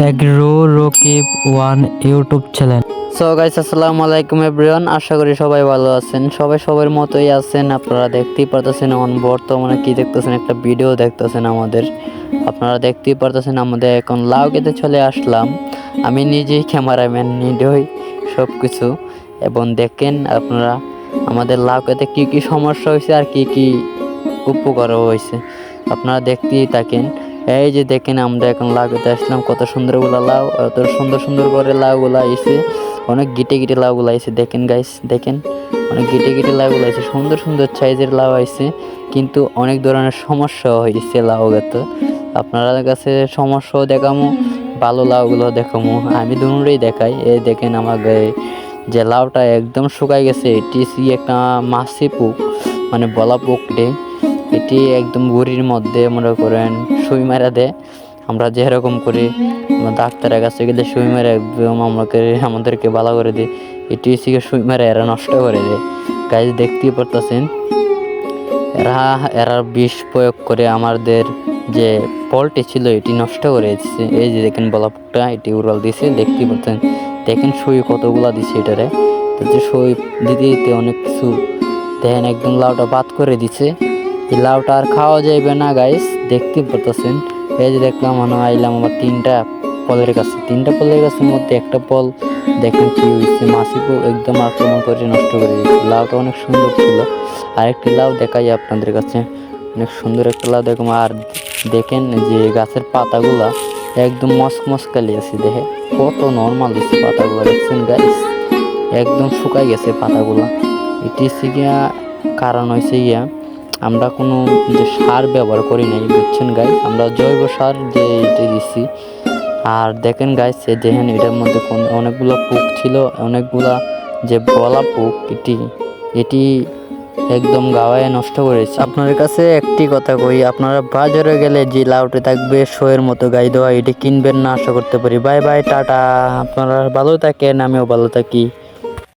Agro Rakib one YouTube channel. So guys, আসসালামু আলাইকুম everyone. আশা করি সবাই ভালো আছেন, সবাই সবার মতোই আছেন। আপনারা দেখতেই পারতেছেন বর্তমানে কি দেখতেছেন, একটা ভিডিও দেখতেছেন আমাদের। আপনারা দেখতেই পারতেছেন আমাদের এখন লাউ খেতে চলে আসলাম। আমি নিজেই ক্যামেরাম্যান, নিজেই সব কিছু। এবং দেখেন আপনারা আমাদের লাউ খেতে কী কী সমস্যা হয়েছে আর কি কি উপকারও হয়েছে, আপনারা দেখতেই থাকেন। এই যে দেখেন আমরা এখন লাউ খেতে আসলাম, কত সুন্দরগুলা লাউ, এত সুন্দর সুন্দর করে লাউগুলা আইছে, অনেক গিটে গিটে লাউগুলা আইছে। দেখেন গাইস, দেখেন অনেক গিটে গিটে লাউগুলা আইছে, সুন্দর সুন্দর সাইজের লাউ আইছে। কিন্তু অনেক ধরনের সমস্যাও হয়েছে লাউ খেতে। আপনার কাছে সমস্যাও দেখামো, ভালো লাউগুলো দেখামো, আমি দুটোই দেখাই। এই দেখেন আমার যে লাউটা একদম শুকাই গেছে, এটি একটা মাছি পোক, মানে বলা পোক রে। এটি একদম গুড়ির মধ্যে মনে করেন সুই মারা দেয়। আমরা যেরকম করি ডাক্তারের কাছে গেলে সুই মেরে একদম আমাদেরকে ভালো করে দেয়, এটি সুই মেরে এরা নষ্ট করে দেয়। গাছ দেখতেই পারতেছেন, এরা বিষ প্রয়োগ করে আমাদের যে ফলটি ছিল এটি নষ্ট করে দিচ্ছে। এই যে দেখেন বলাপটা এটি উড়াল দিছে, দেখতেই পাচ্ছেন। দেখেন সুই কতগুলা দিছে এটারে, যে সুই দিতে দিতে অনেক কিছু দেখেন একদম লাউটা বাদ করে দিছে। এই লাউটা আর খাওয়া যাইবে না গাইস, দেখতেই পারতেছেন। এই যে দেখলাম আইলাম আমার তিনটা ফলের গাছের মধ্যে একটা ফল দেখেন কি হয়েছে, মাছি একদম আক্রমণ করে নষ্ট করে দিয়েছে। লাউটা অনেক সুন্দর ছিল। আরেকটি লাউ দেখাই আপনাদের কাছে, অনেক সুন্দর একটা লাউ দেখুন। আর দেখেন যে গাছের পাতাগুলা একদম মচমচকালি আছে, দেখে কত নর্মাল দিচ্ছে পাতাগুলো, দেখছেন গাইস, একদম শুকাই গেছে পাতাগুলা। এটি গিয়া কারণ হয়েছে গিয়া আমরা কোনো যে সার ব্যবহার করি নাই, বুঝছেন গাইস, আমরা জৈব সার যে এটি দিচ্ছি। আর দেখেন গাইস, দেখেন এটার মধ্যে অনেকগুলো পোক ছিল, অনেকগুলা যে বলা পোক, এটি একদম গাওয়ায় নষ্ট করেছে। আপনার কাছে একটি কথা কই, আপনারা বাজারে গেলে যে লাউটি থাকবে শোয়ের মতো গাই দেওয়া, এটি কিনবেন না, আশা করতে পারি। Bye bye, tata. আপনারা ভালো থাকেন, আমিও ভালো থাকি।